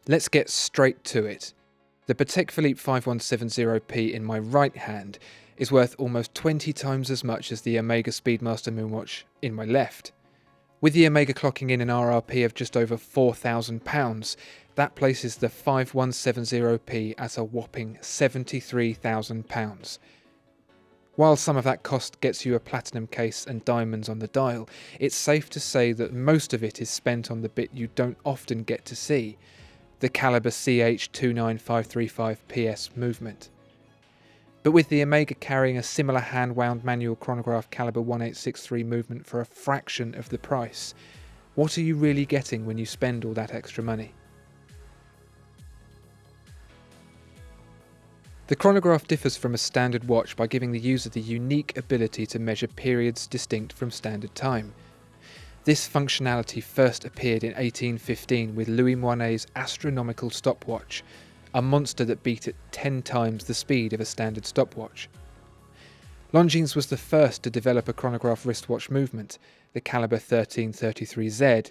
Let's get straight to it. The Patek Philippe 5170P in my right hand is worth almost 20 times as much as the Omega Speedmaster Moonwatch in my left. With the Omega clocking in an RRP of just over £4,000, that places the 5170P at a whopping £73,000. While some of that cost gets you a platinum case and diamonds on the dial, it's safe to say that most of it is spent on the bit you don't often get to see, the calibre CH29535PS movement. But with the Omega carrying a similar hand-wound manual chronograph calibre 1863 movement for a fraction of the price, what are you really getting when you spend all that extra money? The chronograph differs from a standard watch by giving the user the unique ability to measure periods distinct from standard time. This functionality first appeared in 1815 with Louis Moinet's astronomical stopwatch, a monster that beat at 10 times the speed of a standard stopwatch. Longines was the first to develop a chronograph wristwatch movement, the calibre 1333Z.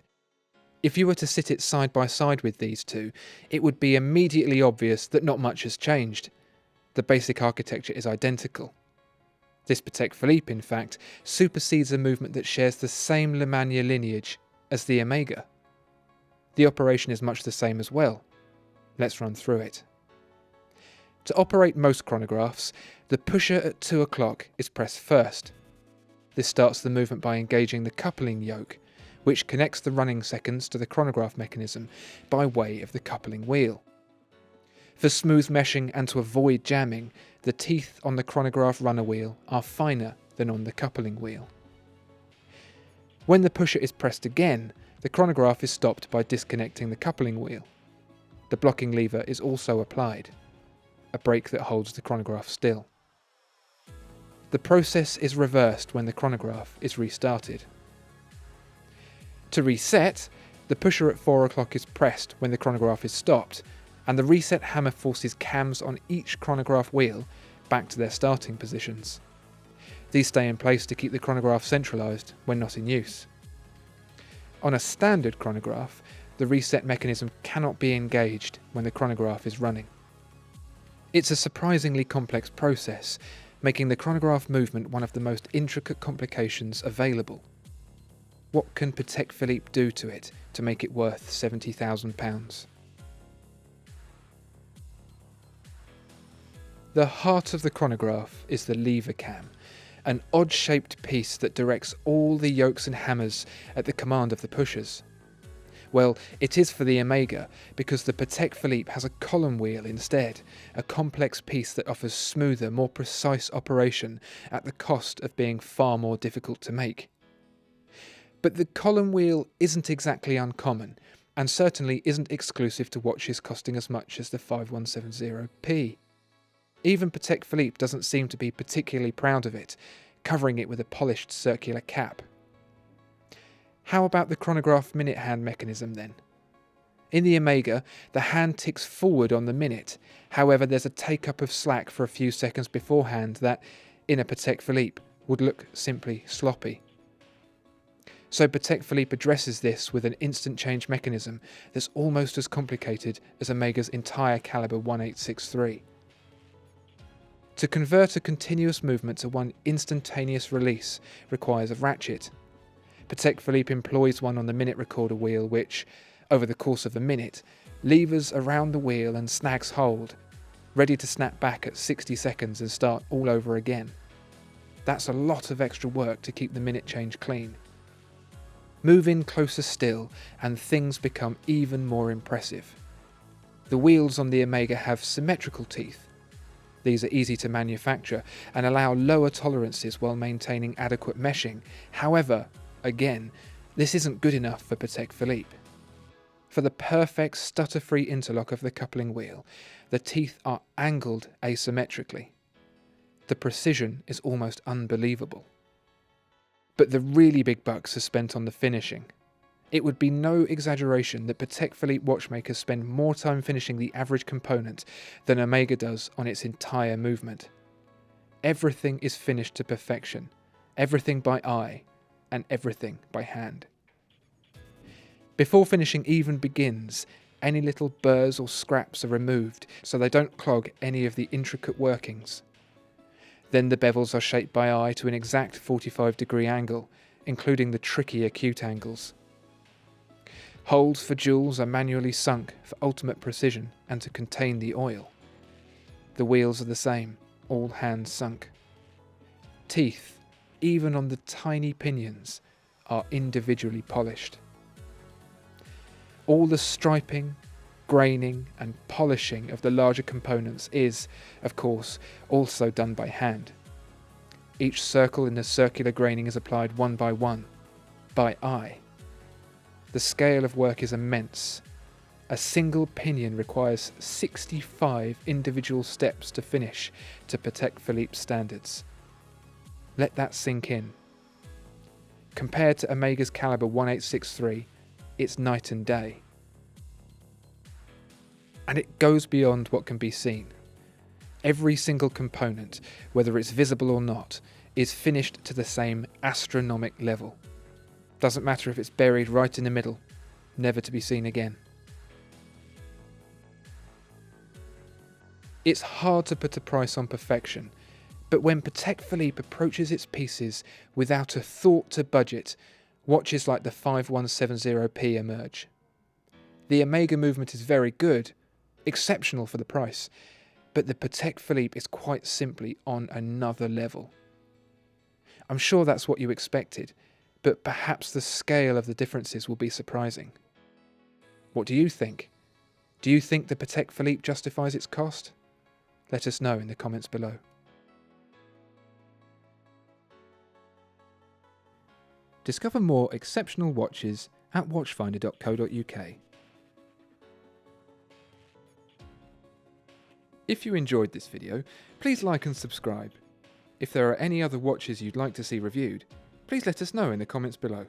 If you were to sit it side by side with these two, it would be immediately obvious that not much has changed. The basic architecture is identical. This Patek Philippe, in fact, supersedes a movement that shares the same Le Manier lineage as the Omega. The operation is much the same as well. Let's run through it. To operate most chronographs, the pusher at 2 o'clock is pressed first. This starts the movement by engaging the coupling yoke, which connects the running seconds to the chronograph mechanism by way of the coupling wheel. For smooth meshing and to avoid jamming, the teeth on the chronograph runner wheel are finer than on the coupling wheel. When the pusher is pressed again, the chronograph is stopped by disconnecting the coupling wheel. The blocking lever is also applied, a brake that holds the chronograph still. The process is reversed when the chronograph is restarted. To reset, the pusher at 4 o'clock is pressed when the chronograph is stopped, and the reset hammer forces cams on each chronograph wheel back to their starting positions. These stay in place to keep the chronograph centralised when not in use. On a standard chronograph, the reset mechanism cannot be engaged when the chronograph is running. It's a surprisingly complex process, making the chronograph movement one of the most intricate complications available. What can Patek Philippe do to it to make it worth £70,000? The heart of the chronograph is the lever cam, an odd-shaped piece that directs all the yokes and hammers at the command of the pushers. Well, it is for the Omega, because the Patek Philippe has a column wheel instead, a complex piece that offers smoother, more precise operation at the cost of being far more difficult to make. But the column wheel isn't exactly uncommon, and certainly isn't exclusive to watches costing as much as the 5170P. Even Patek Philippe doesn't seem to be particularly proud of it, covering it with a polished circular cap. How about the chronograph minute hand mechanism then? In the Omega, the hand ticks forward on the minute, however there's a take-up of slack for a few seconds beforehand that, in a Patek Philippe, would look simply sloppy. So Patek Philippe addresses this with an instant change mechanism that's almost as complicated as Omega's entire calibre 1863. To convert a continuous movement to one instantaneous release requires a ratchet. Patek Philippe employs one on the minute recorder wheel which, over the course of a minute, levers around the wheel and snags hold, ready to snap back at 60 seconds and start all over again. That's a lot of extra work to keep the minute change clean. Move in closer still and things become even more impressive. The wheels on the Omega have symmetrical teeth. These are easy to manufacture and allow lower tolerances while maintaining adequate meshing. However, again, this isn't good enough for Patek Philippe. For the perfect stutter-free interlock of the coupling wheel, the teeth are angled asymmetrically. The precision is almost unbelievable. But the really big bucks are spent on the finishing. It would be no exaggeration that Patek Philippe watchmakers spend more time finishing the average component than Omega does on its entire movement. Everything is finished to perfection, everything by eye, and everything by hand. Before finishing even begins, Any little burrs or scraps are removed so they don't clog any of the intricate workings. Then the bevels are shaped by eye to an exact 45-degree angle, including the tricky acute angles. Holes for jewels are manually sunk for ultimate precision and to contain the oil. The wheels are the same, all hand sunk. Teeth, even on the tiny pinions, are individually polished. All the striping, graining and polishing of the larger components is, of course, also done by hand. Each circle in the circular graining is applied one by one, by eye. The scale of work is immense. A single pinion requires 65 individual steps to finish to Patek Philippe standards. Let that sink in. Compared to Omega's calibre 1863, it's night and day. And it goes beyond what can be seen. Every single component, whether it's visible or not, is finished to the same astronomic level. Doesn't matter if it's buried right in the middle, never to be seen again. It's hard to put a price on perfection, but when Patek Philippe approaches its pieces without a thought to budget, watches like the 5170p emerge. The Omega movement is very good, exceptional for the price, but the Patek Philippe is quite simply on another level. I'm sure that's what you expected, but perhaps the scale of the differences will be surprising. What do you think? Do you think the Patek Philippe justifies its cost? Let us know in the comments below. Discover more exceptional watches at watchfinder.co.uk. If you enjoyed this video, please like and subscribe. If there are any other watches you'd like to see reviewed, please let us know in the comments below.